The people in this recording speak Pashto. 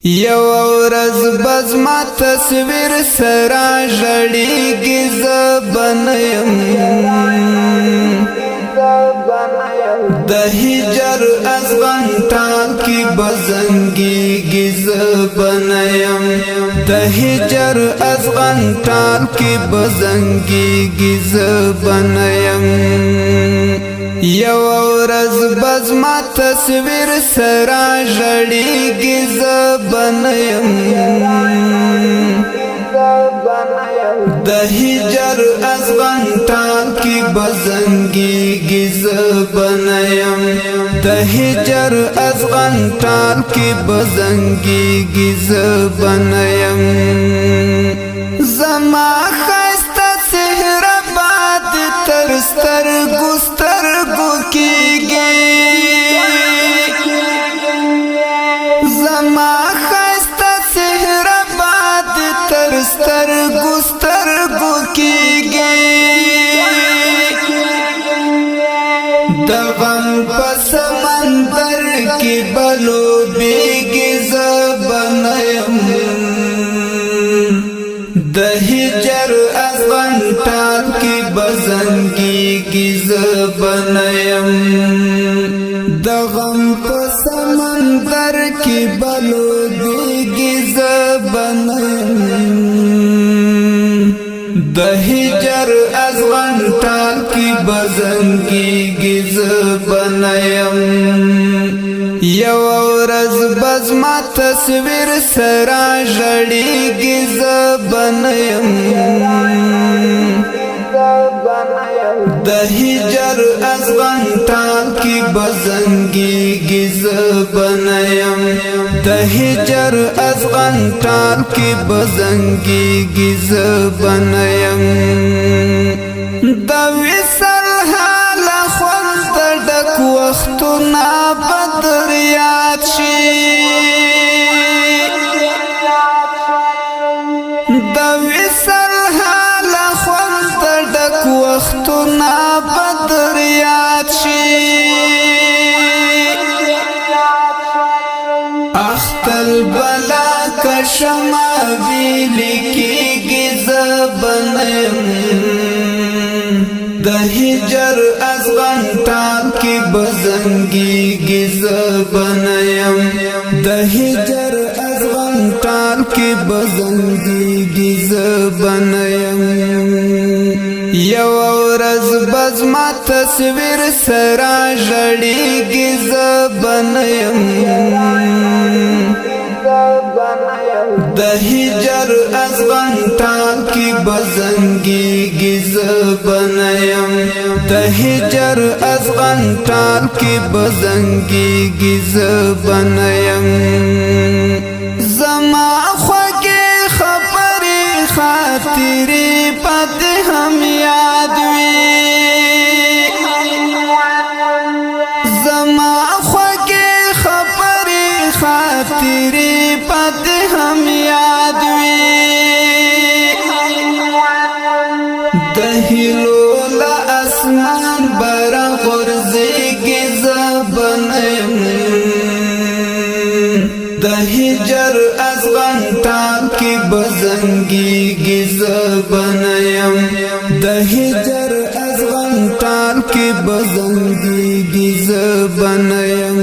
یو ورځ بزما تصویر سره ژړېږي زه بنیم د هجر ازغن ټاکي بزنګېږي زه بنیم د هجر ازغن ټاکي بزنګېږي زه بنیم یو ورځ بزما تصویر سره ژړېږي زه بنیم د هجر ازغن ټاکي بزنګېږي زه بنیم د هجر ازغن ټاکي بزنګېږي زه بنیم زما ښایسته څهره باد تر سترګو سترګو کېږي زما ښایسته څهره باد تر سترګو سترګو کېږي د غم په سمندر کې بلوبېږي زه بنیم د هجر ازغن ټاکي بزنګېږي زه بنیم د غم په سمندر کې بلوبېږي زه بنیم د هجر ازغن ټاکي بزنګېږي زه بنیم یو ورځ بزما تصویر سره ژړېږي زه بنیم د هجر ازغن ټاکي بزنګېږي زه بنیم د هجر ازغن ټاکي بزنګېږي زه بنیم د وصل حال خوند ډک وختونه بدر یاد شي د وصل حال خوند ډک وختونه بدر یاد شي اختل بلا کشما ویلی کېږي زه بنیم د هجر ازغن ټاکي بزنګېږي زه بنیم د هجر ازغن ټاکي بزنګېږي زه بنیم یو ورځ بزما تصویر سره ژړېږي زه بنیم د هجر ازغن ټاکي بزنګېږي زه بنیم د هجر ازغن ټاکي بزنګېږي زه بنیم زما خوږې خبرې خاطرې پاتې هم یاد وي زما خوږې خبرې خاطرې پاتې هم یاد وي د هیلو له اسمان بره غورځېږي زه بنیم د هجر ازغن ټاکي بزنګېږي زه بنیم د هجر ازغن ټاکي بزنګېږي زه بنیم